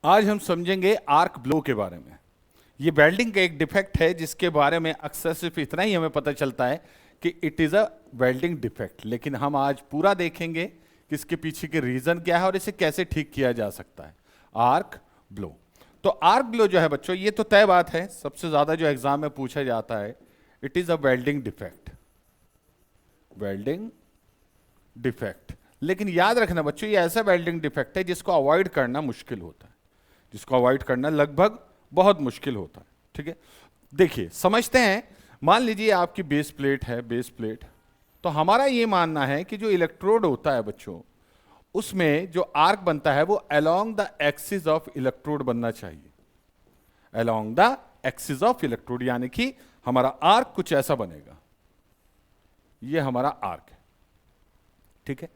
आज हम समझेंगे आर्क ब्लो के बारे में। ये वेल्डिंग का एक डिफेक्ट है जिसके बारे में अक्सर सिर्फ इतना ही हमें पता चलता है कि it is a welding defect, लेकिन हम आज पूरा देखेंगे कि इसके पीछे के रीज़न क्या है और इसे कैसे ठीक किया जा सकता है। Arc blow. तो आर्क ब्लो जो है बच्चों, ये तो तय बात है, सबसे ज़्यादा जो एग्जाम में पूछा जाता है, it is a welding defect. Welding defect. लेकिन याद रखना बच्चों, ये ऐसा वेल्डिंग डिफेक्ट है जिसको अवॉइड करना मुश्किल होता है, जिसको अवॉइड करना लगभग बहुत मुश्किल होता है। ठीक है, देखिए समझते हैं। मान लीजिए आपकी बेस प्लेट है, बेस प्लेट। तो हमारा ये मानना है कि जो इलेक्ट्रोड होता है बच्चों, उसमें जो आर्क बनता है वो along the axis of electrode बनना चाहिए। Along the axis of electrode, यानी कि हमारा आर्क कुछ ऐसा बनेगा। ये हमारा आर्क है। ठीक है,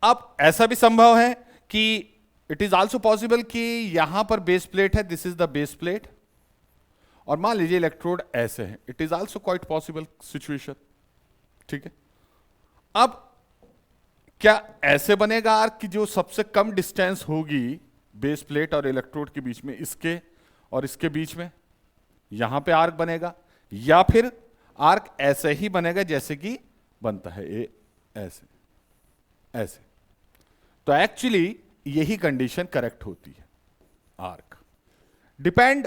अब ऐसा भी संभव है कि इट इज ऑल्सो पॉसिबल कि यहां पर बेस प्लेट है, this is the base plate, और मान लीजिए इलेक्ट्रोड ऐसे है। It is also quite possible situation. ठीक है, अब क्या ऐसे बनेगा आर्क कि जो सबसे कम डिस्टेंस होगी बेस प्लेट और इलेक्ट्रोड के बीच में, इसके और इसके बीच में, यहां पे आर्क बनेगा, या फिर आर्क ऐसे ही बनेगा जैसे कि बनता है ये ऐसे ऐसे। तो एक्चुअली यही कंडीशन करेक्ट होती है। आर्क डिपेंड,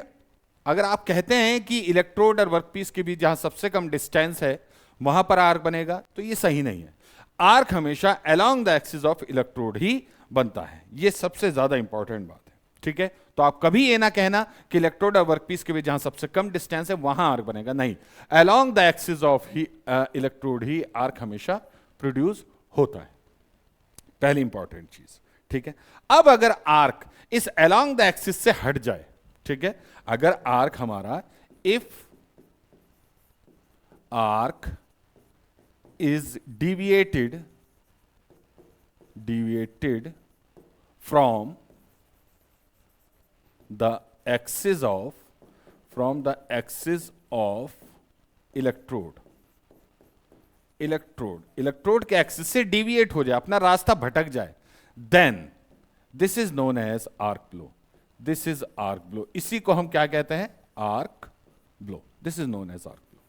अगर आप कहते हैं कि इलेक्ट्रोड और वर्कपीस के बीच जहां सबसे कम डिस्टेंस है वहां पर आर्क बनेगा, तो ये सही नहीं है। आर्क हमेशा along the axis of electrode ही बनता है। ये सबसे ज्यादा इंपॉर्टेंट बात है। ठीक है, तो आप कभी ये ना कहना कि इलेक्ट्रोड और वर्कपीस के बीच जहां सबसे कम डिस्टेंस है वहां आर्क बनेगा, नहीं, along the axis of he electrode he arc हमेशा प्रोड्यूस होता है। पहली इंपॉर्टेंट चीज। ठीक है, अब अगर आर्क इस अलोंग द एक्सिस से हट जाए, ठीक है, अगर आर्क हमारा, if arc is deviated from the axis of electrode, electrode के एक्सिस से डिविएट हो जाए, अपना रास्ता भटक जाए, then this is known as arc blow. This is arc blow. इसी को हम क्या कहते हैं? Arc blow. This is known as arc blow.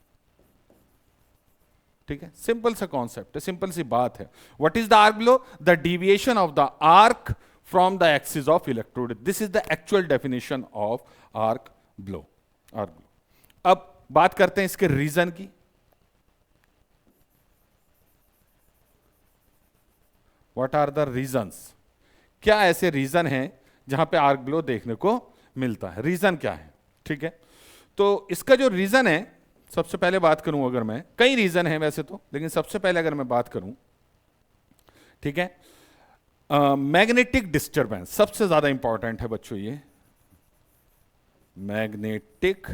ठीक है, सिंपल सा कॉन्सेप्ट है, सिंपल सी बात है। What is the arc blow? The deviation of the arc from the axis of electrode. This is the actual definition of arc blow. Arc blow. अब बात करते हैं इसके रीजन की। What are the reasons? क्या ऐसे रीजन हैं जहां पे आर्क ब्लो देखने को मिलता है? रीजन क्या है? ठीक है, तो इसका जो रीजन है, सबसे पहले बात करूं, अगर मैं, कई रीजन है वैसे तो, लेकिन सबसे पहले अगर मैं बात करूं, ठीक है, मैग्नेटिक डिस्टरबेंस सबसे ज्यादा इंपॉर्टेंट है बच्चों। ये मैग्नेटिक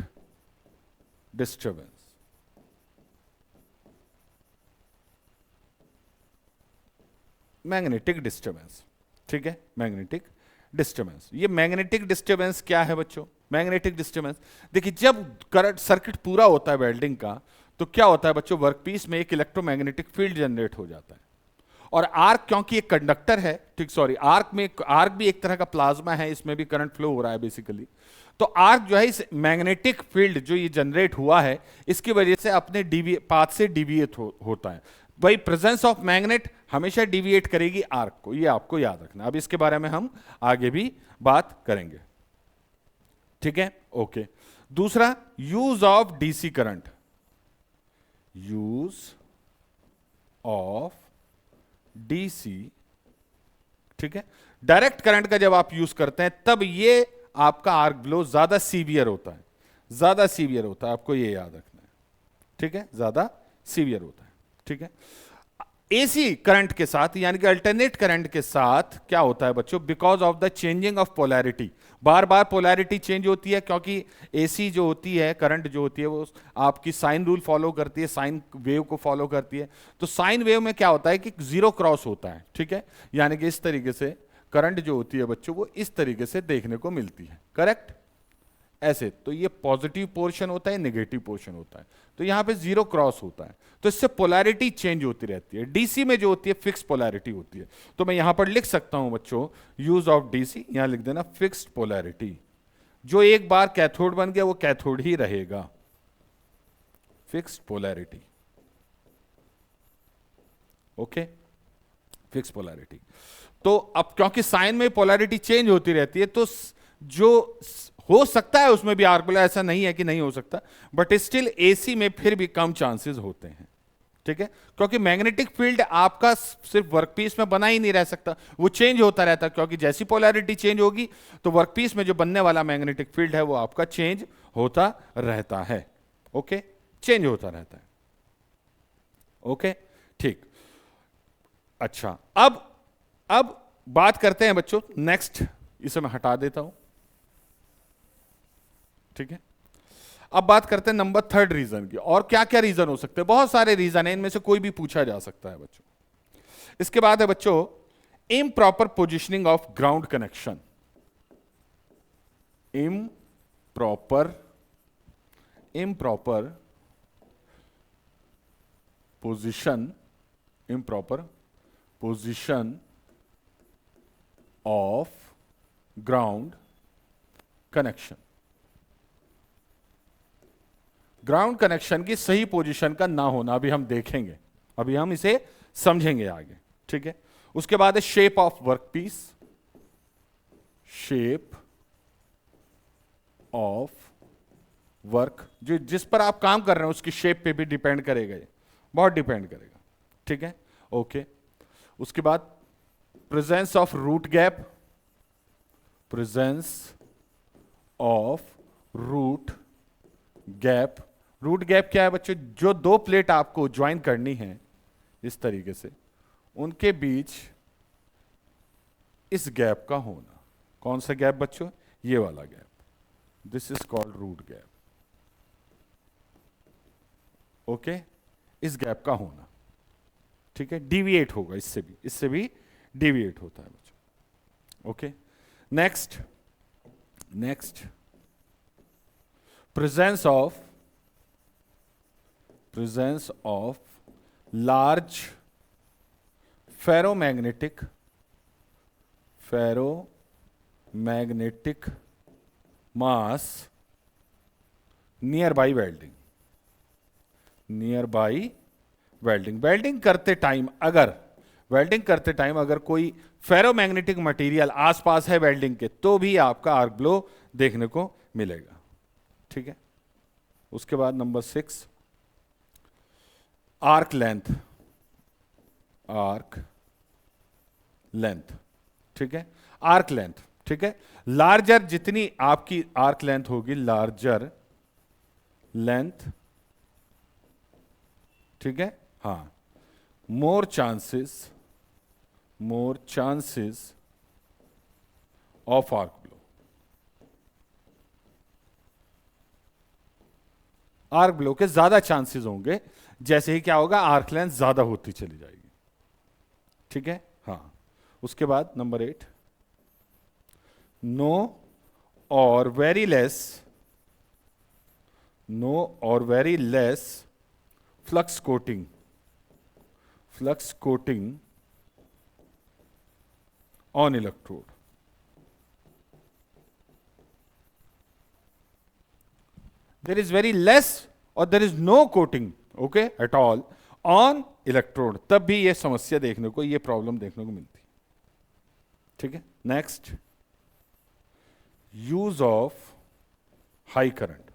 डिस्टरबेंस, मैग्नेटिक डिस्टरबेंस। ठीक है, मैग्नेटिक डिस्टरबेंस। ये मैग्नेटिक डिस्टरबेंस क्या है बच्चों? मैग्नेटिक डिस्टरबेंस, देखिए, जब करंट सर्किट पूरा होता है वेल्डिंग का, तो क्या होता है बच्चों, वर्कपीस में एक इलेक्ट्रोमैग्नेटिक फील्ड जनरेट हो जाता है। और आर्क क्योंकि एक कंडक्टर है, ठीक, सॉरी, आर्क भी एक तरह का प्लाज्मा है, इसमें भी करंट फ्लो हो रहा है बेसिकली। तो आर्क जो है, इस मैग्नेटिक फील्ड जो ये जनरेट हुआ है, इसकी वजह से अपने पाथ से डिविएट होता है। भाई, प्रेजेंस ऑफ मैग्नेट हमेशा डिविएट करेगी आर्क को, ये आपको याद रखना। अब इसके बारे में हम आगे भी बात करेंगे। ठीक है, ओके। दूसरा, use of DC current. Use of DC, ठीक है, डायरेक्ट करंट का जब आप यूज करते हैं तब ये आपका आर्क ब्लो ज्यादा सीवियर होता है, ज्यादा सीवियर होता है, आपको ये याद रखना है। ठीक है, ज्यादा सीवियर होता है। ठीक है, एसी करंट के साथ, यानी कि अल्टरनेट करंट के साथ क्या होता है बच्चों, because of the changing of polarity, bar bar polarity change होती है, क्योंकि एसी जो होती है, करंट जो होती है, वो आपकी साइन रूल फॉलो करती है, साइन वेव को फॉलो करती है। तो साइन वेव में क्या होता है कि जीरो क्रॉस होता है। ठीक है, यानी कि इस तरीके से करंट जो होती है बच्चों, वो इस तरीके से देखने को मिलती है, करेक्ट, ऐसे, तो ये पॉजिटिव पोर्शन होता है, नेगेटिव पोर्शन होता है, तो यहां पे जीरो क्रॉस होता है, तो इससे पोलैरिटी चेंज होती रहती है। डीसी में जो होती है फिक्स पोलैरिटी होती है, तो मैं यहां पर लिख सकता हूं बच्चों, यूज ऑफ डीसी, यहां लिख देना फिक्स्ड पोलैरिटी। जो एक बार कैथोड बन गया वो कैथोड ही रहेगा, fixed polarity. Okay, fix polarity. तो अब क्योंकि साइन में पोलैरिटी चेंज होती रहती है, तो जो हो सकता है उसमें भी आर्क ब्लो, ऐसा नहीं है कि नहीं हो सकता, बट स्टिल एसी में फिर भी कम चांसेस होते हैं। ठीक है, क्योंकि मैग्नेटिक फील्ड आपका सिर्फ वर्कपीस में बना ही नहीं रह सकता, वो चेंज होता रहता है, क्योंकि जैसी पोलैरिटी चेंज होगी तो वर्कपीस में जो बनने वाला मैग्नेटिक फील्ड है वो आपका चेंज होता रहता है। ओके, चेंज होता रहता है। ओके, ठीक। अच्छा, अब बात करते हैं बच्चों नेक्स्ट, इसे मैं हटा देता हूं। ठीक है, अब बात करते हैं नंबर थर्ड रीजन की। और क्या क्या रीजन हो सकते हैं? बहुत सारे रीजन है, इनमें से कोई भी पूछा जा सकता है बच्चों। इसके बाद है बच्चों improper positioning of ground connection. Improper position of ground connection. Ground connection की सही पोजीशन का ना होना अभी हम देखेंगे, अभी हम इसे समझेंगे आगे। ठीक है, उसके बाद है shape of workpiece. Shape of work, जो जिस पर आप काम कर रहे हैं उसकी शेप पे भी डिपेंड करेगा, ये बहुत डिपेंड करेगा। ठीक है, ओके। उसके बाद presence of root gap. Presence of root gap. Root gap क्या है बच्चों? जो दो प्लेट आपको ज्वाइन करनी है इस तरीके से, उनके बीच इस गैप का होना। कौन सा गैप बच्चों? ये वाला gap, this is called root gap. Okay, इस गैप का होना। ठीक है, डिविएट होगा, इससे भी डिविएट होता है बच्चों। Okay, next presence of large ferromagnetic mass near by welding. Welding करते टाइम अगर कोई फेरोमैग्नेटिक मटेरियल आसपास है वेल्डिंग के, तो भी आपका आर्क ब्लो देखने को मिलेगा। ठीक है, उसके बाद नंबर 6 आर्क लेंथ। ठीक है, आर्क लेंथ। ठीक है, लार्जर जितनी आपकी आर्क लेंथ होगी, लार्जर लेंथ, ठीक है, हाँ, more chances of arc blow. Arc blow के ज्यादा चांसेस होंगे, जैसे ही क्या होगा, आर्क लेंथ ज्यादा होती चली जाएगी। ठीक है, हाँ। उसके बाद नंबर 8 नो और very less flux coating on electrode. There is very less और there is no coating, okay, at all on electrode, तब भी ये समस्या देखने को, ये प्रॉब्लम देखने को मिलती। ठीक है, next use of high current.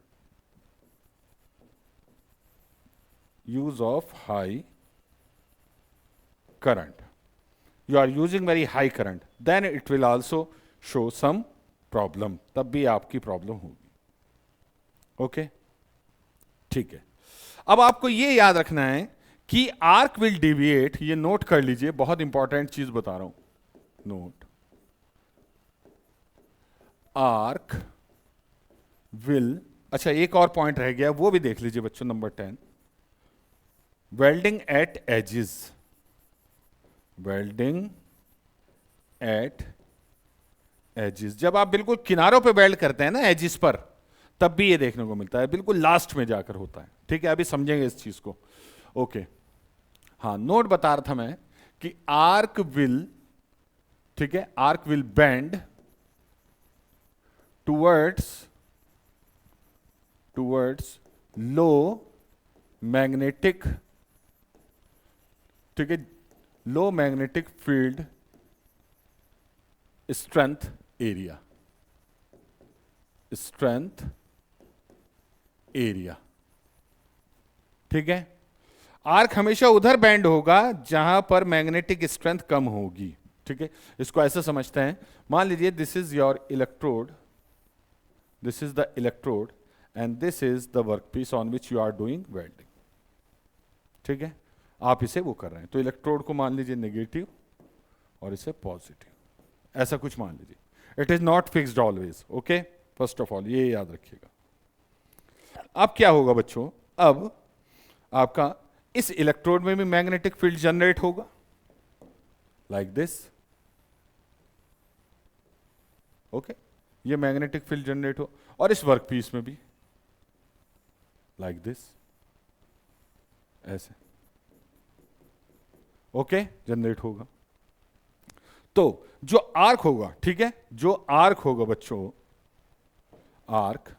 You are using very high current, then it will also show some problem, तब भी आपकी प्रॉब्लम होगी। ओके, ठीक है। अब आपको ये याद रखना है कि आर्क विल डिविएट, ये नोट कर लीजिए, बहुत इंपॉर्टेंट चीज बता रहा हूं, नोट, आर्क विल, अच्छा एक और पॉइंट रह गया, वो भी देख लीजिए बच्चों, नंबर 10 वेल्डिंग एट एजिस। जब आप बिल्कुल किनारों पे वेल्ड करते हैं ना, एजिस पर, तब भी ये देखने को मिलता है, बिल्कुल लास्ट में जाकर होता है। ठीक है, अभी समझेंगे इस चीज को। ओके, हाँ, नोट बता रहा था मैं कि आर्क विल, ठीक है, arc will bend towards low magnetic, ठीक है, लो मैग्नेटिक फील्ड स्ट्रेंथ एरिया, ठीक है। आर्क हमेशा उधर बैंड होगा जहां पर मैग्नेटिक स्ट्रेंथ कम होगी। ठीक है, इसको ऐसे समझते हैं, मान लीजिए this is your electrode, this is the electrode and this is the workpiece on which you are doing welding. ठीक है, आप इसे वो कर रहे हैं, तो इलेक्ट्रोड को मान लीजिए नेगेटिव और इसे पॉजिटिव, ऐसा कुछ मान लीजिए। It is not fixed always. Okay, first of all ये याद रखिएगा। अब क्या होगा बच्चों, अब आपका इस इलेक्ट्रोड में भी मैग्नेटिक फील्ड जनरेट होगा लाइक दिस। ओके, ये मैग्नेटिक फील्ड जनरेट हो, और इस वर्कपीस में भी लाइक दिस, ऐसे। ओके, जनरेट होगा। तो जो आर्क होगा, ठीक है, जो आर्क होगा बच्चों, आर्क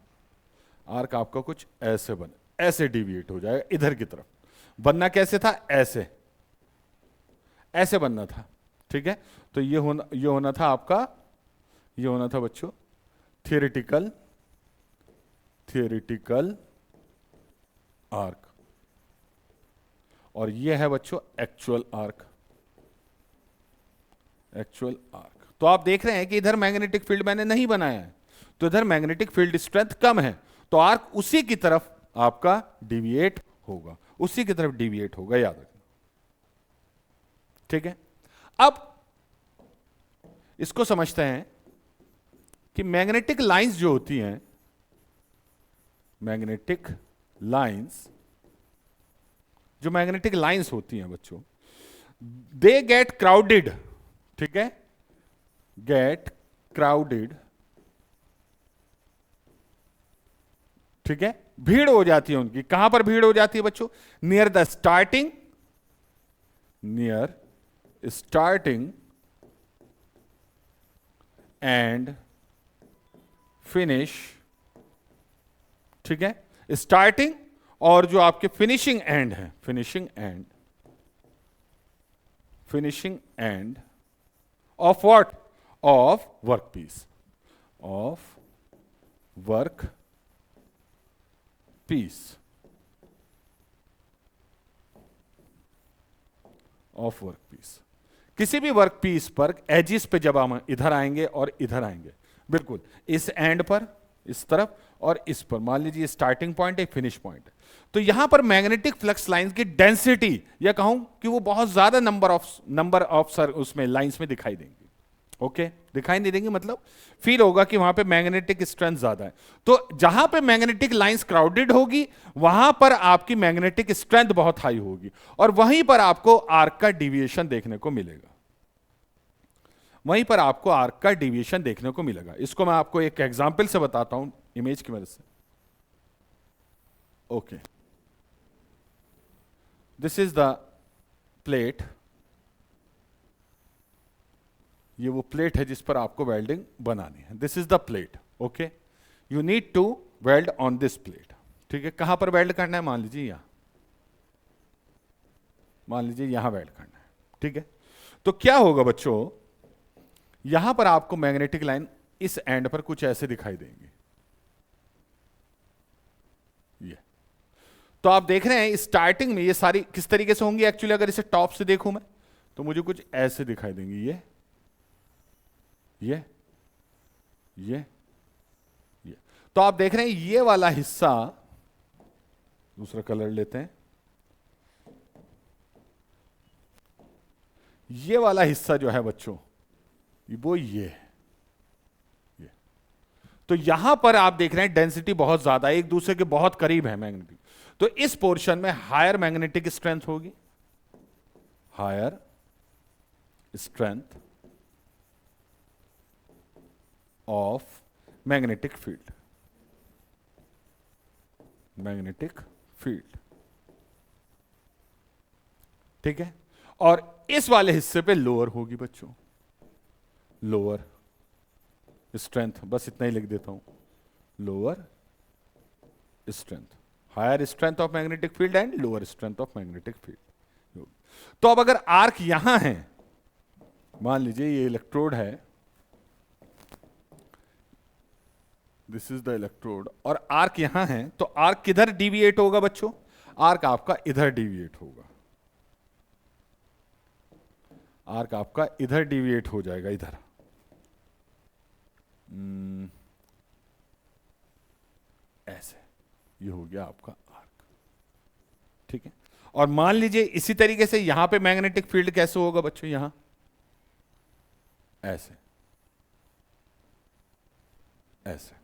आपका कुछ ऐसे बने, ऐसे डिविएट हो जाएगा इधर की तरफ। बनना कैसे था, ऐसे, ऐसे बनना था। ठीक है, तो ये होना था आपका, ये होना था बच्चों थियोरेटिकल आर्क, और ये है बच्चों एक्चुअल आर्क। तो आप देख रहे हैं कि इधर मैग्नेटिक फील्ड मैंने नहीं बनाया है, तो इधर मैग्नेटिक फील्ड स्ट्रेंथ कम है, तो आर्क उसी की तरफ आपका डिविएट होगा, उसी की तरफ डिविएट होगा, याद रखना। ठीक है, अब इसको समझते हैं कि मैग्नेटिक लाइंस जो होती हैं, मैग्नेटिक लाइंस होती हैं बच्चों, दे गेट क्राउडेड। ठीक है, गेट क्राउडेड, ठीक है, भीड़ हो जाती है उनकी। कहां पर भीड़ हो जाती है बच्चों, नियर स्टार्टिंग एंड फिनिश। ठीक है, स्टार्टिंग और जो आपके फिनिशिंग एंड है, finishing end of what, of work piece, किसी भी वर्क पीस पर एजिस पे जब हम इधर आएंगे और इधर आएंगे, बिल्कुल इस एंड पर, इस तरफ और इस पर, मान लीजिए स्टार्टिंग पॉइंट है, फिनिश पॉइंट है, तो यहां पर मैग्नेटिक फ्लक्स लाइंस की डेंसिटी, या कहूं कि वो बहुत ज्यादा नंबर ऑफ उसमें लाइंस में दिखाई देंगी। ओके, दिखाई नहीं देंगी मतलब फील होगा कि वहां पे मैग्नेटिक स्ट्रेंथ ज्यादा है। तो जहां पे मैग्नेटिक लाइंस क्राउडेड होगी वहां पर आपकी मैग्नेटिक स्ट्रेंथ बहुत हाई होगी, और वहीं पर आपको आर्क का डिविएशन देखने को मिलेगा, इसको मैं आपको एक एग्जांपल से बताता हूं, इमेज की मदद से। Okay, this is the plate, ये वो प्लेट है जिस पर आपको वेल्डिंग बनानी है। This is the plate. Okay, you need to weld on this plate. ठीक है, कहां पर वेल्ड करना है, मान लीजिए यहां वेल्ड करना है। ठीक है, तो क्या होगा बच्चों, यहां पर आपको मैग्नेटिक लाइन इस एंड पर कुछ ऐसे दिखाई देंगी, ये। तो आप देख रहे हैं स्टार्टिंग में ये सारी किस तरीके से होंगी, एक्चुअली अगर इसे टॉप से देखूं मैं तो मुझे कुछ ऐसे दिखाई देंगी, ये। तो आप देख रहे हैं ये वाला हिस्सा, दूसरा कलर लेते हैं, ये वाला हिस्सा जो है बच्चों, वो ये। तो यहां पर आप देख रहे हैं डेंसिटी बहुत ज्यादा है, एक दूसरे के बहुत करीब है मैग्नेटिक, तो इस पोर्शन में हायर मैग्नेटिक स्ट्रेंथ होगी, higher strength of magnetic field. Magnetic field, ठीक है। और इस वाले हिस्से पे लोअर होगी बच्चों, लोअर स्ट्रेंथ, बस इतना ही लिख देता हूं, lower strength, higher strength of magnetic field and lower strength of magnetic field. तो अब अगर आर्क यहां है, मान लीजिए ये इलेक्ट्रोड है, दिस इज द इलेक्ट्रोड, और आर्क यहां है, तो आर्क किधर डिविएट होगा बच्चों? आर्क आपका इधर डिविएट होगा, आर्क आपका इधर डिविएट हो जाएगा, इधर। ऐसे, ये हो गया आपका आर्क, ठीक है। और मान लीजिए इसी तरीके से यहां पे मैग्नेटिक फील्ड कैसे होगा बच्चों? यहां ऐसे, ऐसे,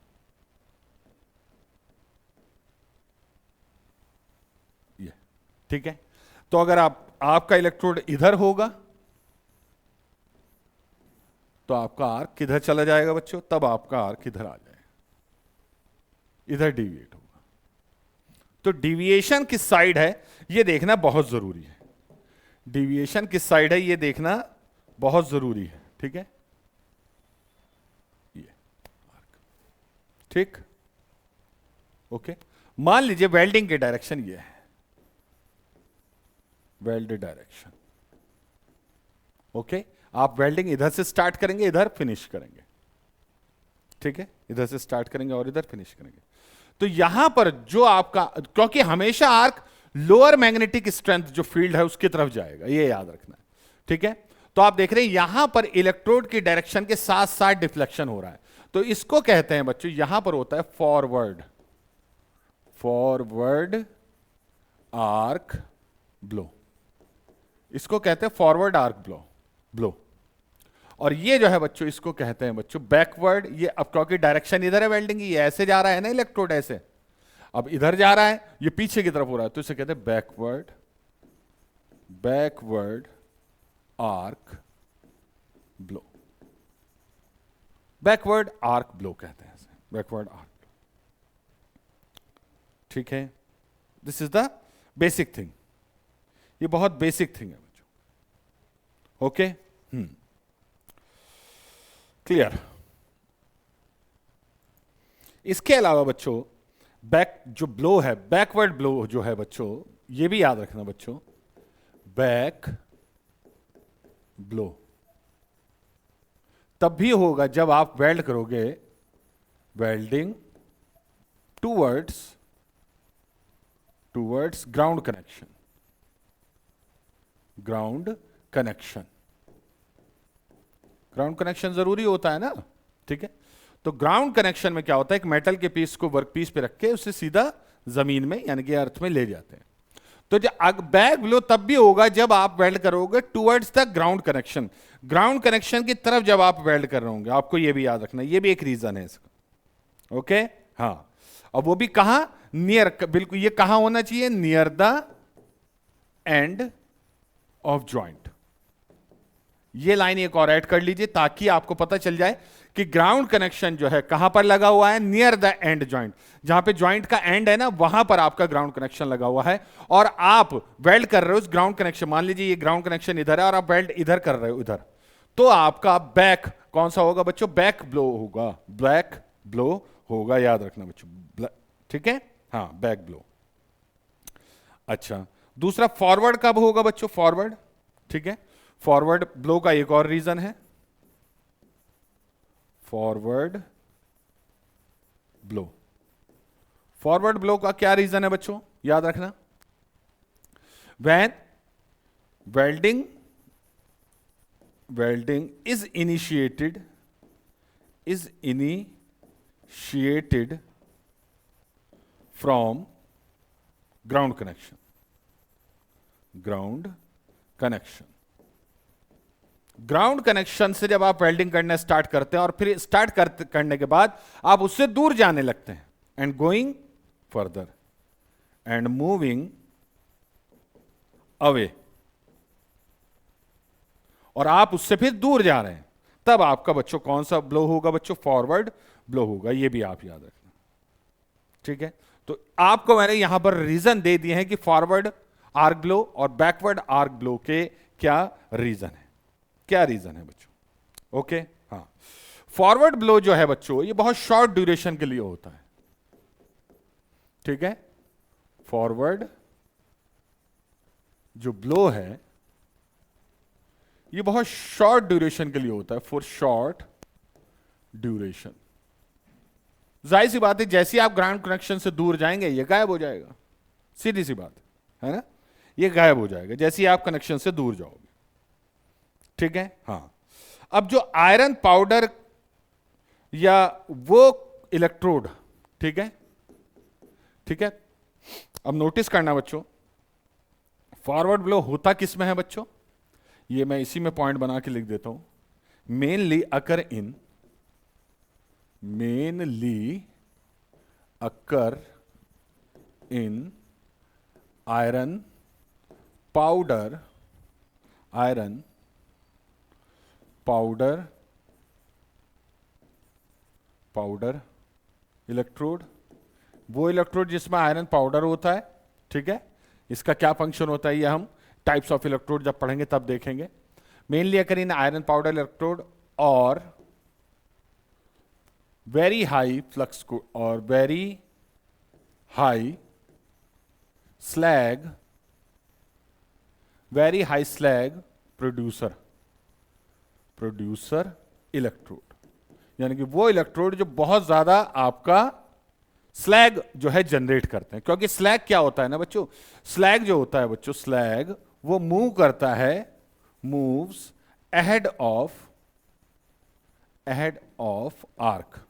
ये, ठीक है। तो अगर आपका इलेक्ट्रोड इधर होगा तो आपका आर्क किधर चला जाएगा बच्चों? तब आपका आर्क इधर आ जाएगा, इधर डिविएट होगा। तो डिविएशन किस साइड है ये देखना बहुत जरूरी है, डिविएशन किस साइड है ये देखना बहुत जरूरी है, ठीक है। ये आर्क, ठीक, ओके। मान लीजिए वेल्डिंग की डायरेक्शन ये है, वेल्ड डायरेक्शन, ओके। आप वेल्डिंग इधर से स्टार्ट करेंगे, इधर फिनिश करेंगे, ठीक है, इधर से स्टार्ट करेंगे और इधर फिनिश करेंगे। तो यहां पर जो आपका, क्योंकि हमेशा आर्क लोअर मैग्नेटिक स्ट्रेंथ जो फील्ड है उसकी तरफ जाएगा, ये याद रखना है, ठीक है। तो आप देख रहे हैं यहां पर इलेक्ट्रोड की डायरेक्शन के साथ साथ डिफ्लेक्शन हो रहा है, तो इसको कहते हैं बच्चों, यहां पर होता है फॉरवर्ड, फॉरवर्ड आर्क ब्लो, इसको कहते हैं फॉरवर्ड आर्क ब्लो, ब्लो। और ये जो है बच्चों, इसको कहते हैं बच्चों बैकवर्ड, ये अब क्योंकि डायरेक्शन इधर है वेल्डिंग की, ये ऐसे जा रहा है ना इलेक्ट्रोड, ऐसे, अब इधर जा रहा है, ये पीछे की तरफ हो रहा है, तो इसे कहते हैं backward, backward arc blow, backward arc blow कहते हैं इसे, बैकवर्ड आर्क ब्लो, ठीक है। This is the basic thing, ये बहुत बेसिक थिंग है बच्चों, ओके, क्लियर। इसके अलावा बच्चों बैक जो ब्लो है, बैकवर्ड ब्लो जो है बच्चों, ये भी याद रखना बच्चों, बैक ब्लो तब भी होगा जब आप वेल्ड करोगे, welding towards ground connection, ground connection, ground connection जरूरी होता है ना, ठीक है। तो ग्राउंड कनेक्शन में क्या होता है, एक मेटल के पीस को वर्क पीस पे रख के उसे सीधा जमीन में यानी कि अर्थ में ले जाते हैं। तो जब बैक ब्लो तब भी होगा जब आप वेल्ड करोगे towards the ground connection, ground connection की तरफ जब आप वेल्ड कर रहे होंगे, आपको यह भी याद रखना, यह भी एक रीजन है इसका, ओके, हाँ। अब वो भी कहां, नियर, बिल्कुल ये कहां होना चाहिए, near the end of joint. ये लाइन एक और ऐड कर लीजिए ताकि आपको पता चल जाए कि ग्राउंड कनेक्शन जो है कहां पर लगा हुआ है, नियर द एंड जॉइंट, जहां पे जॉइंट का एंड है ना, वहां पर आपका ग्राउंड कनेक्शन लगा हुआ है। और आप वेल्ड कर रहे हो उस ग्राउंड कनेक्शन, मान लीजिए ये ग्राउंड कनेक्शन इधर है और आप वेल्ड इधर कर रहे हो इधर, तो आपका बैक कौन सा होगा बच्चों, बैक ब्लो होगा, बैक ब्लो होगा, याद रखना बच्चों, ठीक है, हाँ, बैक ब्लो। अच्छा, दूसरा फॉरवर्ड कब होगा बच्चों, फॉरवर्ड, ठीक है। फॉरवर्ड ब्लो का एक और रीजन है, फॉरवर्ड ब्लो, फॉरवर्ड ब्लो का क्या रीजन है बच्चों, याद रखना, when welding is initiated from ground connection, ground connection से जब आप वेल्डिंग करना स्टार्ट करते हैं और फिर स्टार्ट करने के बाद आप उससे दूर जाने लगते हैं, and going further and moving away, और आप उससे फिर दूर जा रहे हैं, तब आपका बच्चों कौन सा ब्लो होगा बच्चों, फॉरवर्ड ब्लो होगा, ये भी आप याद रखना, ठीक है। तो आपको मैंने यहां पर रीजन दे दिए हैं कि फॉरवर्ड आर्क ब्लो और बैकवर्ड आर्क ब्लो के क्या रीजन है, क्या रीजन है बच्चों। ओके, हाँ। फॉरवर्ड ब्लो जो है बच्चों, ये बहुत शॉर्ट ड्यूरेशन के लिए होता है, ठीक है। फॉरवर्ड जो ब्लो है ये बहुत शॉर्ट ड्यूरेशन के लिए होता है, फॉर शॉर्ट ड्यूरेशन। जाहिर सी बात है, जैसे आप ग्राउंड कनेक्शन से दूर जाएंगे ये गायब हो जाएगा, सीधी सी बात है ना, ये गायब हो जाएगा जैसे ही आप कनेक्शन से दूर जाओगे, ठीक है। हाँ, अब जो आयरन पाउडर या वो इलेक्ट्रोड, ठीक है, ठीक है। अब नोटिस करना बच्चों, फॉरवर्ड ब्लो होता किस में है बच्चों, ये मैं इसी में पॉइंट बना के लिख देता हूं, मेनली अकर इन आयरन पाउडर इलेक्ट्रोड, वो इलेक्ट्रोड जिसमें आयरन पाउडर होता है, ठीक है। इसका क्या फंक्शन होता है ये हम टाइप्स ऑफ इलेक्ट्रोड जब पढ़ेंगे तब देखेंगे। मेनली अगर इन आयरन पाउडर इलेक्ट्रोड और वेरी हाई फ्लक्स को और very high slag producer electrode, यानी कि वो इलेक्ट्रोड जो बहुत ज्यादा आपका स्लैग जो है जनरेट करते हैं। क्योंकि स्लैग क्या होता है ना बच्चों, स्लैग जो होता है बच्चों, स्लैग वो मूव करता है, मूव्स अहेड ऑफ आर्क,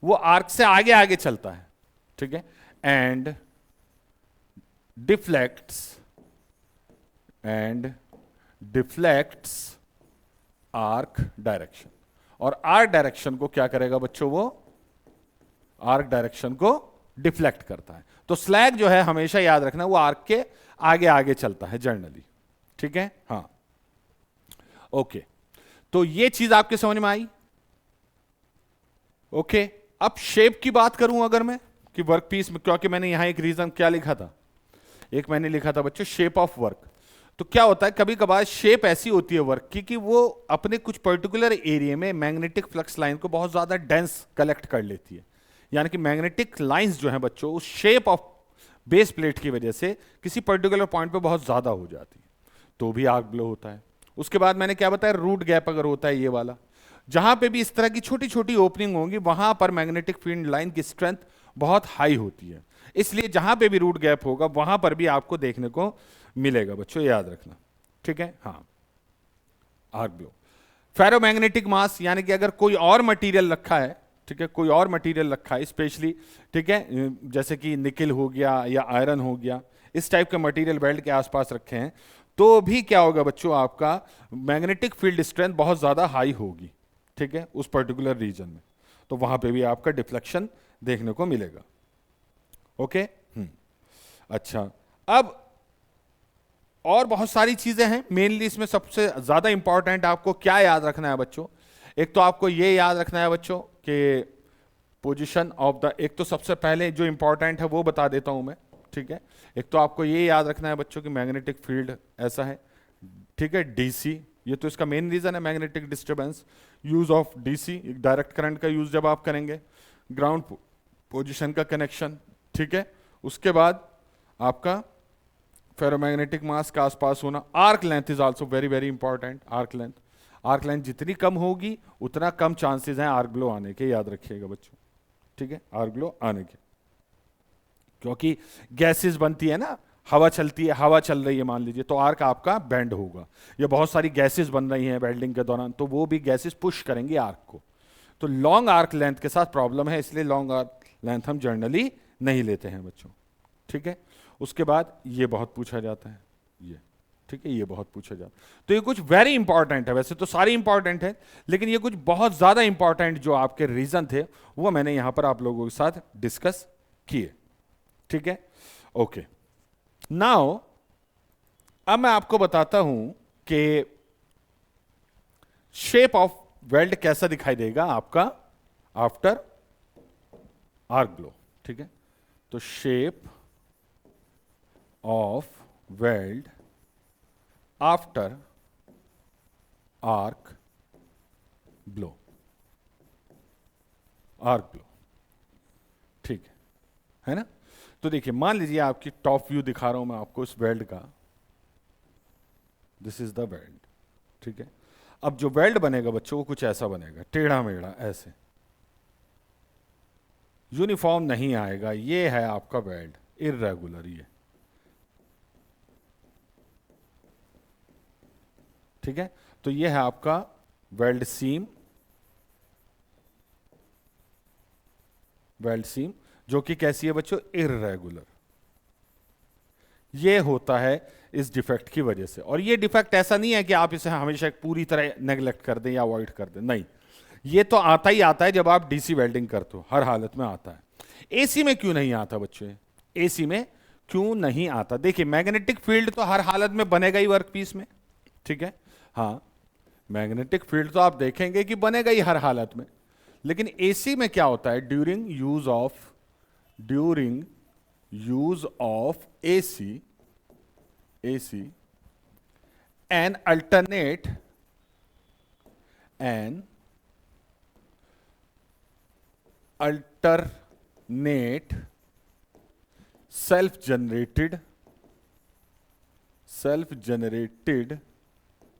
वो आर्क से आगे आगे चलता है, ठीक है। एंड डिफ्लेक्ट्स आर्क डायरेक्शन, और आर्क डायरेक्शन को क्या करेगा बच्चों, वो आर्क डायरेक्शन को डिफ्लेक्ट करता है। तो स्लैग जो है हमेशा याद रखना वो आर्क के आगे आगे चलता है जनरली, ठीक है। हाँ, ओके, तो ये चीज आपके समझ में आई। ओके, अब शेप की बात करूं अगर मैं कि वर्क पीस में, क्योंकि मैंने यहां एक रीजन क्या लिखा था, एक मैंने लिखा था बच्चों शेप ऑफ वर्क। तो क्या होता है कभी कभार शेप ऐसी होती है वर्क की कि वो अपने कुछ पर्टिकुलर एरिया में मैग्नेटिक फ्लक्स लाइन को बहुत ज्यादा डेंस कलेक्ट कर लेती है, यानी कि मैग्नेटिक लाइंस जो है बच्चों उस शेप ऑफ बेस प्लेट की वजह से किसी पर्टिकुलर पॉइंट पे बहुत ज्यादा हो जाती है, तो भी आर्क ब्लो होता है। उसके बाद मैंने क्या बताया, रूट गैप अगर होता है ये वाला, जहां पे भी इस तरह की छोटी छोटी ओपनिंग होंगी वहां पर मैग्नेटिक फील्ड लाइन की स्ट्रेंथ बहुत हाई होती है, इसलिए जहां पे भी रूट गैप होगा वहां पर भी आपको देखने को मिलेगा बच्चों, याद रखना, ठीक है। हाँ, आर्क ब्लो। फेरोमैग्नेटिक मास, यानी कि अगर कोई और मटेरियल रखा है, ठीक है, कोई और मटेरियल रखा है स्पेशली, ठीक है, जैसे कि निकल हो गया या आयरन हो गया, इस टाइप के मटेरियल बेल्ट के आसपास रखे हैं, तो भी क्या होगा बच्चों, आपका मैग्नेटिक फील्ड स्ट्रेंथ बहुत ज्यादा हाई होगी, ठीक है, उस पर्टिकुलर रीजन में, तो वहां पे भी आपका डिफ्लेक्शन देखने को मिलेगा। ओके, अच्छा, अब और बहुत सारी चीजें हैं, मेनली इसमें सबसे ज्यादा इंपॉर्टेंट आपको क्या याद रखना है बच्चों, एक तो आपको ये याद रखना है बच्चों कि पोजीशन ऑफ द, एक तो सबसे पहले जो इंपॉर्टेंट है वो बता देता हूं मैं, ठीक है। एक तो आपको ये याद रखना है बच्चों कि मैग्नेटिक फील्ड ऐसा है, ठीक है, डीसी, ये तो इसका मेन रीजन है, magnetic disturbance, use of DC, direct current का यूज जब आप करेंगे, ग्राउंड पोजीशन का कनेक्शन, ठीक है। उसके बाद आपका फेरोमैग्नेटिक मास का आसपास होना, arc length is also very very important, arc length जितनी कम होगी उतना कम चांसेस हैं आर्क ब्लो आने के, याद रखिएगा बच्चों, ठीक है, आर्क ब्लो आने के, क्योंकि गैसेस बनती है ना, हवा चलती है, हवा चल रही है मान लीजिए, तो आर्क आपका बेंड होगा, या बहुत सारी गैसेस बन रही हैं वेल्डिंग के दौरान, तो वो भी गैसेस पुश करेंगी आर्क को, तो लॉन्ग आर्क लेंथ के साथ प्रॉब्लम है, इसलिए लॉन्ग आर्क लेंथ हम जनरली नहीं लेते हैं बच्चों, ठीक है। उसके बाद ये बहुत पूछा जाता है, ये, ठीक है, ये बहुत पूछा जाता है, तो ये कुछ वेरी इंपॉर्टेंट है, वैसे तो सारी इंपॉर्टेंट है, लेकिन ये कुछ बहुत ज्यादा इंपॉर्टेंट जो आपके रीजन थे वो मैंने यहां पर आप लोगों के साथ डिस्कस किए, ठीक है। ओके, नाउ अब मैं आपको बताता हूं कि शेप ऑफ वेल्ड कैसा दिखाई देगा आपका आफ्टर आर्क ब्लो, ठीक है। तो shape of weld after arc blow, arc blow, ठीक है ना। तो देखिए मान लीजिए आपकी टॉप व्यू दिखा रहा हूं मैं आपको इस वेल्ड का, दिस इज द वेल्ड, ठीक है। अब जो वेल्ड बनेगा बच्चों वो कुछ ऐसा बनेगा, टेढ़ा मेढ़ा ऐसे, यूनिफॉर्म नहीं आएगा। ये है आपका वेल्ड, इर्रेगुलर ये, ठीक है। तो ये है आपका वेल्ड सीम, वेल्ड सीम जो कि कैसी है बच्चों, इर्रेगुलर। ये होता है इस डिफेक्ट की वजह से। और ये डिफेक्ट ऐसा नहीं है कि आप इसे हमेशा पूरी तरह नेग्लेक्ट कर दें या अवॉइड कर दें, नहीं, ये तो आता ही आता है जब आप डीसी वेल्डिंग करते हो, हर हालत में आता है। एसी में क्यों नहीं आता बच्चों, एसी में क्यों नहीं आता? देखिए मैग्नेटिक फील्ड तो हर हालत में बनेगा ही वर्कपीस में, ठीक है, हाँ मैग्नेटिक फील्ड तो आप देखेंगे कि बनेगा ही हर हालत में। लेकिन एसी में क्या होता है, during use of AC an alternate self generated,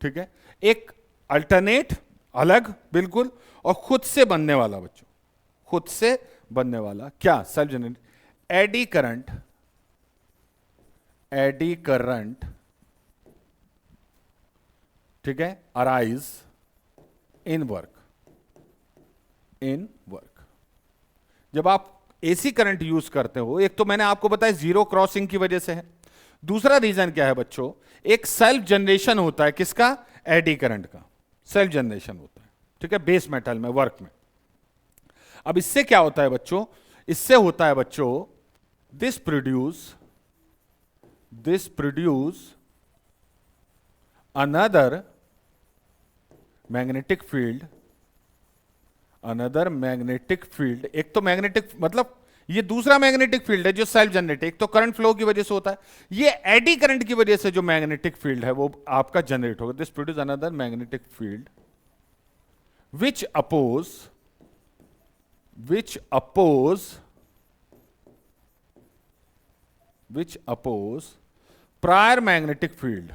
ठीक है, एक अल्टरनेट अलग बिल्कुल और खुद से बनने वाला बच्चों, खुद से बनने वाला क्या, सेल्फ जनरेटेड एडी करंट, ठीक है, अराइज इन वर्क। जब आप एसी करंट यूज करते हो, एक तो मैंने आपको बताया जीरो क्रॉसिंग की वजह से है, दूसरा रीजन क्या है बच्चों, एक सेल्फ जनरेशन होता है किसका, एडी करंट का सेल्फ जनरेशन होता है, ठीक है, बेस मेटल में, वर्क में। अब इससे क्या होता है बच्चों, इससे होता है बच्चों this produce another magnetic field, एक तो मैग्नेटिक मतलब ये दूसरा मैग्नेटिक फील्ड है जो सेल्फ जनरेट, एक तो करंट फ्लो की वजह से होता है, ये एडी करंट की वजह से जो मैग्नेटिक फील्ड है वो आपका जनरेट होगा। This produce another magnetic field which oppose prior magnetic field,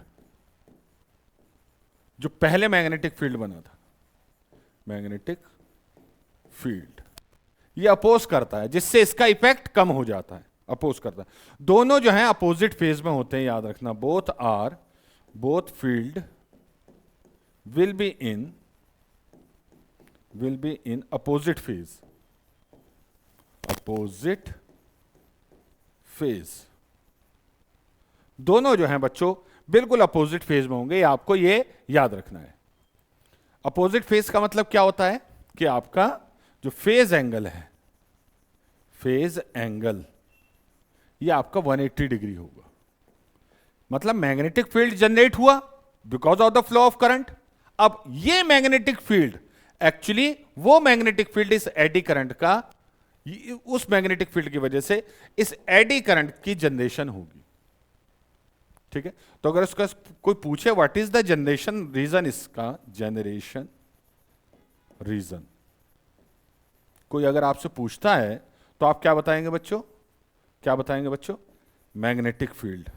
जो पहले मैग्नेटिक फील्ड बना था, मैग्नेटिक फील्ड ये अपोज करता है, जिससे इसका इफेक्ट कम हो जाता है, अपोज करता है। दोनों जो हैं अपोजिट फेज में होते हैं, याद रखना, both field will be in opposite phase, दोनों जो हैं बच्चों बिल्कुल अपोजिट फेज में होंगे, आपको ये याद रखना है। अपोजिट फेज का मतलब क्या होता है कि आपका जो फेज एंगल ये आपका 180 डिग्री होगा। मतलब मैग्नेटिक फील्ड जनरेट हुआ because of the flow of current. अब ये मैग्नेटिक फील्ड एक्चुअली वो मैग्नेटिक फील्ड इस एडी करंट का, उस मैग्नेटिक फील्ड की वजह से इस एडी करंट की जनरेशन होगी, ठीक है। तो अगर उसका कोई पूछे what is the generation reason, इसका जनरेशन रीजन कोई अगर आपसे पूछता है तो आप क्या बताएंगे बच्चों, magnetic field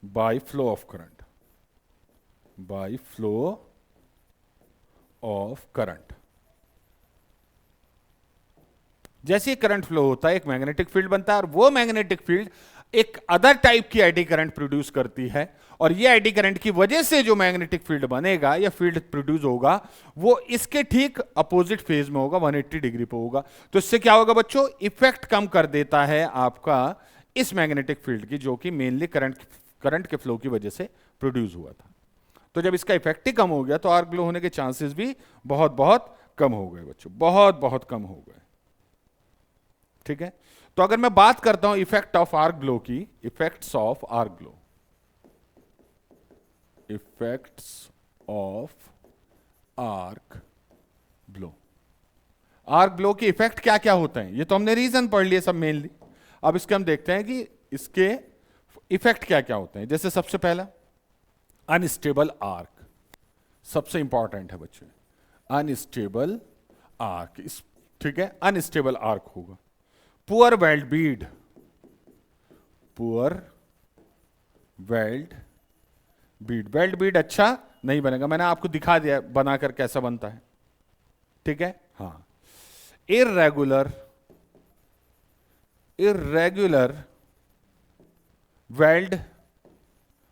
by flow of current, जैसे ही करंट फ्लो होता है एक मैग्नेटिक फील्ड बनता है, और वो मैग्नेटिक फील्ड एक अदर टाइप की एडी करंट प्रोड्यूस करती है, और ये एडी करंट की वजह से जो मैग्नेटिक फील्ड बनेगा या फील्ड प्रोड्यूस होगा वो इसके ठीक अपोजिट फेज में होगा, 180 डिग्री पे होगा। तो इससे क्या होगा बच्चों, इफेक्ट कम कर देता है आपका इस मैग्नेटिक फील्ड की, जो कि मेनली करंट के फ्लो की वजह से प्रोड्यूस हुआ था। तो जब इसका इफेक्ट ही कम हो गया तो आर्क ब्लो होने के चांसेस भी बहुत बहुत कम हो गए बच्चों, बहुत बहुत कम हो गए, ठीक है। तो अगर मैं बात करता हूं इफेक्ट ऑफ आर्क ब्लो की, effects of arc blow, arc blow के इफेक्ट क्या क्या होते हैं, ये तो हमने रीजन पढ़ लिए सब मेनली। अब इसके हम देखते हैं कि इसके इफेक्ट क्या क्या होते हैं। जैसे सबसे पहला अनस्टेबल आर्क, सबसे इंपॉर्टेंट है बच्चों, अनस्टेबल आर्क। ठीक है, अनस्टेबल आर्क होगा। Poor weld Beed, poor weld Beed, weld Beed अच्छा नहीं बनेगा, मैंने आपको दिखा दिया बनाकर कैसा बनता है। ठीक है, हाँ। Irregular, irregular weld,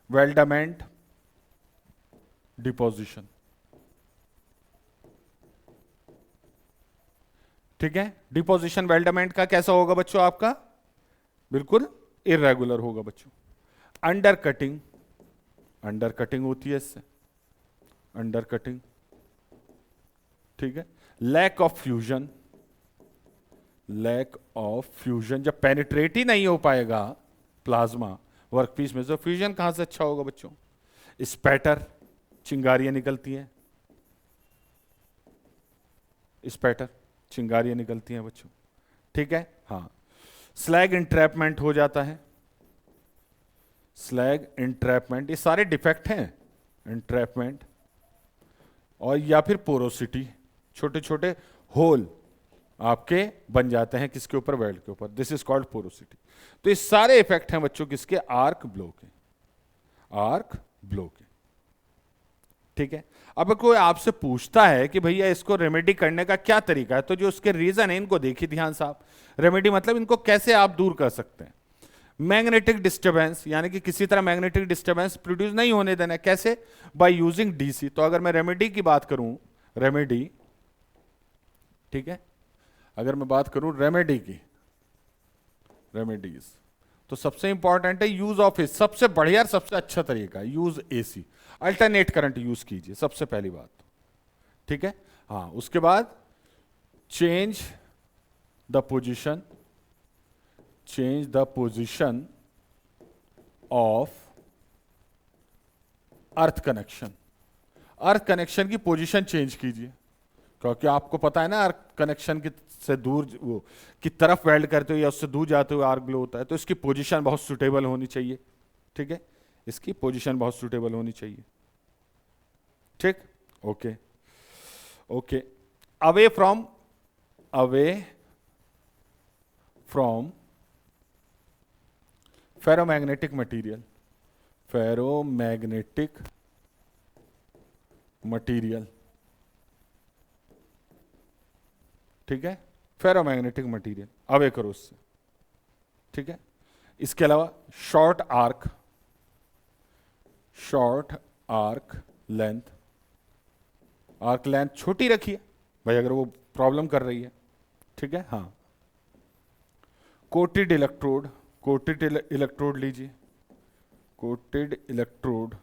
weldment deposition. ठीक है, डिपोजिशन वेल्डामेंट का कैसा होगा बच्चों आपका, बिल्कुल इर्रेगुलर होगा बच्चों। अंडर कटिंग, अंडर कटिंग होती है इससे, अंडर कटिंग। ठीक है, lack of fusion, lack of fusion, जब पेनिट्रेट ही नहीं हो पाएगा प्लाज्मा वर्कपीस में, तो फ्यूजन कहां से अच्छा होगा बच्चों। स्पैटर, चिंगारियां निकलती हैं, स्पैटर चिंगारियां निकलती हैं बच्चों। ठीक है, हाँ। स्लैग इंट्रैपमेंट हो जाता है, स्लैग इंट्रैपमेंट, ये सारे डिफेक्ट हैं, इंट्रैपमेंट। और या फिर पोरोसिटी, छोटे छोटे होल आपके बन जाते हैं किसके ऊपर, वेल्ड के ऊपर, दिस इज कॉल्ड पोरोसिटी। तो ये सारे इफेक्ट हैं बच्चों किसके, आर्क ब्लो के, आर्क ब्लो के। ठीक है, अब कोई आपसे पूछता है कि भैया इसको रेमेडी करने का क्या तरीका है, तो जो उसके रीजन है इनको देखिए ध्यान से आप। रेमेडी मतलब इनको कैसे आप दूर कर सकते हैं। मैग्नेटिक डिस्टर्बेंस, यानी कि किसी तरह मैग्नेटिक डिस्टर्बेंस प्रोड्यूस नहीं होने देना, कैसे, बाय यूजिंग डीसी। तो अगर मैं रेमेडी की बात करूं, रेमेडी, ठीक है, अगर मैं बात करूं रेमेडी की, रेमेडीज, तो सबसे इंपॉर्टेंट है यूज ऑफ एसी, सबसे बढ़िया सबसे अच्छा तरीका use AC, alternate current use कीजिए, सबसे पहली बात। ठीक है, हाँ। उसके बाद change the position, change the position of earth connection, earth connection की पोजीशन चेंज कीजिए, क्योंकि आपको पता है ना अर्थ कनेक्शन की से दूर वो की तरफ वेल्ड करते हुए या उससे दूर जाते हुए आर्क ग्लो होता है, तो इसकी पोजीशन बहुत सुटेबल होनी चाहिए। ठीक है, इसकी पोजीशन बहुत सुटेबल होनी चाहिए। ठीक, okay okay. Away from, away from ferromagnetic material, ferromagnetic material. ठीक है, फेरोमैग्नेटिक मटेरियल अवे करो उससे। ठीक है, इसके अलावा short arc, short arc length, arc length छोटी रखिए भाई अगर वो प्रॉब्लम कर रही है। ठीक है, हाँ। कोटेड इलेक्ट्रोड, कोटेड इलेक्ट्रोड लीजिए, कोटेड इलेक्ट्रोड।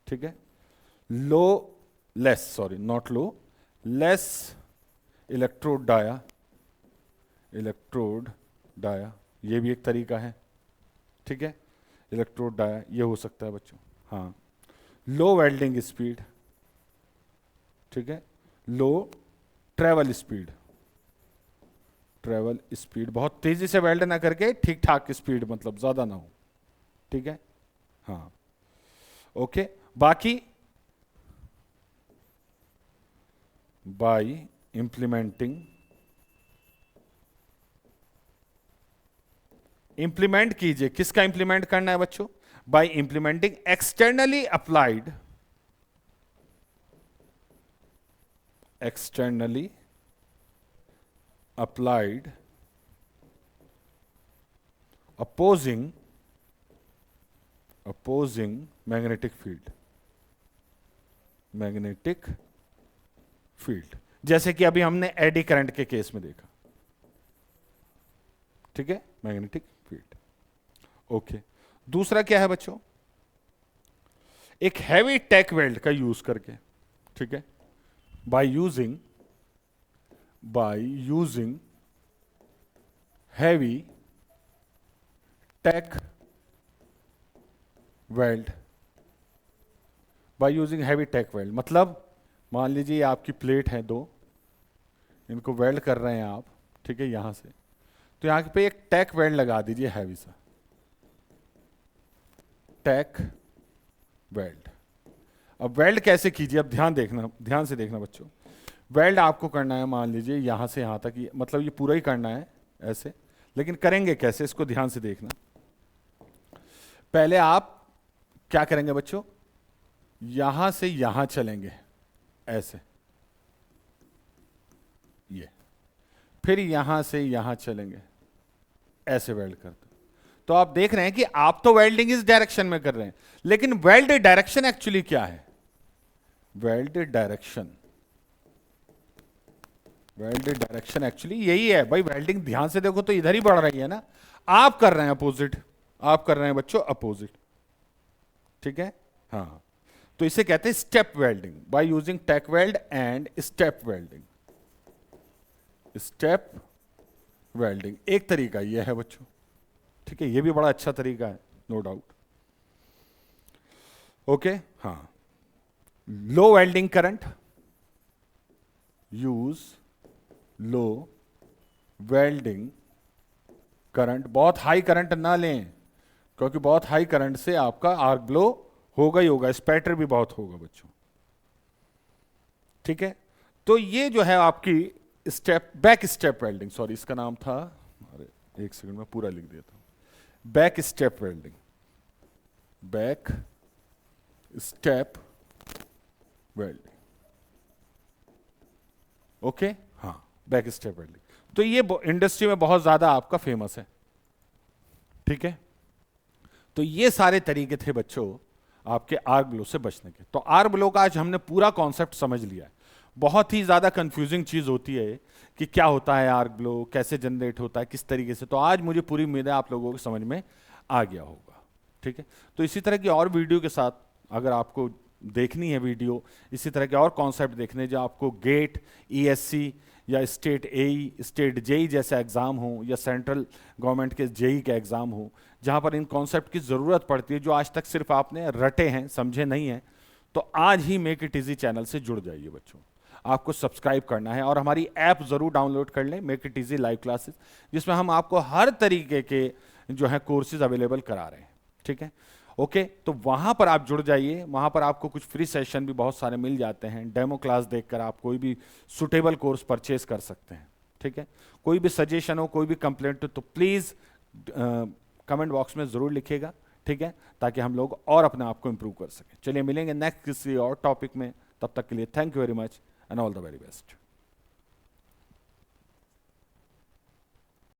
ठीक है, low, less, sorry not low, less electrode dia, electrode dia, ये भी एक तरीका है। ठीक है, इलेक्ट्रोड डाया ये हो सकता है बच्चों, हाँ। लो वेल्डिंग स्पीड, ठीक है, लो ट्रेवल स्पीड, ट्रेवल स्पीड, बहुत तेजी से वेल्ड ना करके ठीक ठाक स्पीड, मतलब ज्यादा ना हो। ठीक है, हाँ, ओके। बाकी बाय इंप्लीमेंटिंग, इंप्लीमेंट कीजिए, किसका इंप्लीमेंट करना है बच्चों, by implementing externally applied, externally applied opposing, opposing magnetic field, magnetic field, जैसे कि अभी हमने एडी करंट के केस में देखा। ठीक है, मैग्नेटिक फील्ड, ओके। दूसरा क्या है बच्चों, एक हैवी टेक वेल्ड का यूज करके, ठीक है, by using, by using heavy tack weld, by using heavy tack weld, मतलब मान लीजिए आपकी प्लेट है दो, इनको वेल्ड कर रहे हैं आप, ठीक है, यहां से, तो यहां पे एक टैक वेल्ड लगा दीजिए हैवी सा, टैक वेल्ड। अब वेल्ड कैसे कीजिए, अब ध्यान से देखना बच्चों। वेल्ड आपको करना है, मान लीजिए यहां से यहां तक, मतलब ये पूरा ही करना है ऐसे, लेकिन करेंगे कैसे इसको ध्यान से देखना। पहले आप क्या करेंगे बच्चों, यहां से यहां चलेंगे ऐसे, ये, फिर यहां से यहां चलेंगे ऐसे वेल्ड करते। तो आप देख रहे हैं कि आप तो वेल्डिंग इस डायरेक्शन में कर रहे हैं, लेकिन वेल्ड डायरेक्शन एक्चुअली क्या है, वेल्ड डायरेक्शन एक्चुअली यही है भाई। वेल्डिंग ध्यान से देखो तो इधर ही बढ़ रही है ना, आप कर रहे हैं अपोजिट, आप कर रहे हैं बच्चों अपोजिट, ठीक है। हाँ, तो इसे कहते हैं step welding, by using tack weld and step welding. Step welding एक तरीका यह है बच्चों, ठीक है, यह भी बड़ा अच्छा तरीका है, नो डाउट। ओके, हाँ, low welding current, use low welding current. बहुत हाई करंट ना लें, क्योंकि बहुत हाई करंट से आपका आर्क ब्लो होगा ही होगा, स्पैटर भी बहुत होगा बच्चों, ठीक है। तो ये जो है आपकी बैक स्टेप वेल्डिंग, सॉरी इसका नाम था, अरे एक सेकंड में पूरा लिख देता हूं, back step welding, back step welding, okay, हाँ, बैक स्टेप वेल्डिंग। तो ये इंडस्ट्री में बहुत ज्यादा आपका फेमस है, ठीक है। तो ये सारे तरीके थे बच्चों आपके आर्क ब्लो से बचने के। तो आर्क ब्लो का आज हमने पूरा कॉन्सेप्ट समझ लिया है। बहुत ही ज्यादा कंफ्यूजिंग चीज होती है कि क्या होता है आर्क ब्लो, कैसे जनरेट होता है, किस तरीके से, तो आज मुझे पूरी उम्मीद है आप लोगों को समझ में आ गया होगा, ठीक है। तो इसी तरह की और वीडियो के साथ अगर आपको देखनी है वीडियो, इसी तरह के और कॉन्सेप्ट देखने जो आपको गेट, ईएससी या स्टेट एई, स्टेट जेई जैसा एग्जाम हो, या सेंट्रल गवर्नमेंट के जेई का एग्जाम हो, जहां पर इन कॉन्सेप्ट की जरूरत पड़ती है जो आज तक सिर्फ आपने रटे हैं, समझे नहीं हैं, तो आज ही मेक इट इजी चैनल से जुड़ जाइए बच्चों। आपको सब्सक्राइब करना है और हमारी ऐप जरूर डाउनलोड कर लें, make it easy live classes, जिसमें हम आपको हर तरीके के जो है कोर्सेज अवेलेबल करा रहे हैं, ठीक है। ओके, तो वहां पर आप जुड़ जाइए, वहां पर आपको कुछ फ्री सेशन भी बहुत सारे मिल जाते हैं, डेमो क्लास देखकर आप कोई भी सुटेबल कोर्स परचेज कर सकते हैं, ठीक है। कोई भी सजेशन हो, कोई भी कंप्लेंट हो, तो प्लीज कमेंट बॉक्स में जरूर लिखिएगा, ठीक है, ताकि हम लोग और अपने आप को इंप्रूव कर सकें। चलिए मिलेंगे नेक्स्ट किसी और टॉपिक में, तब तक के लिए thank you very much and all the very best.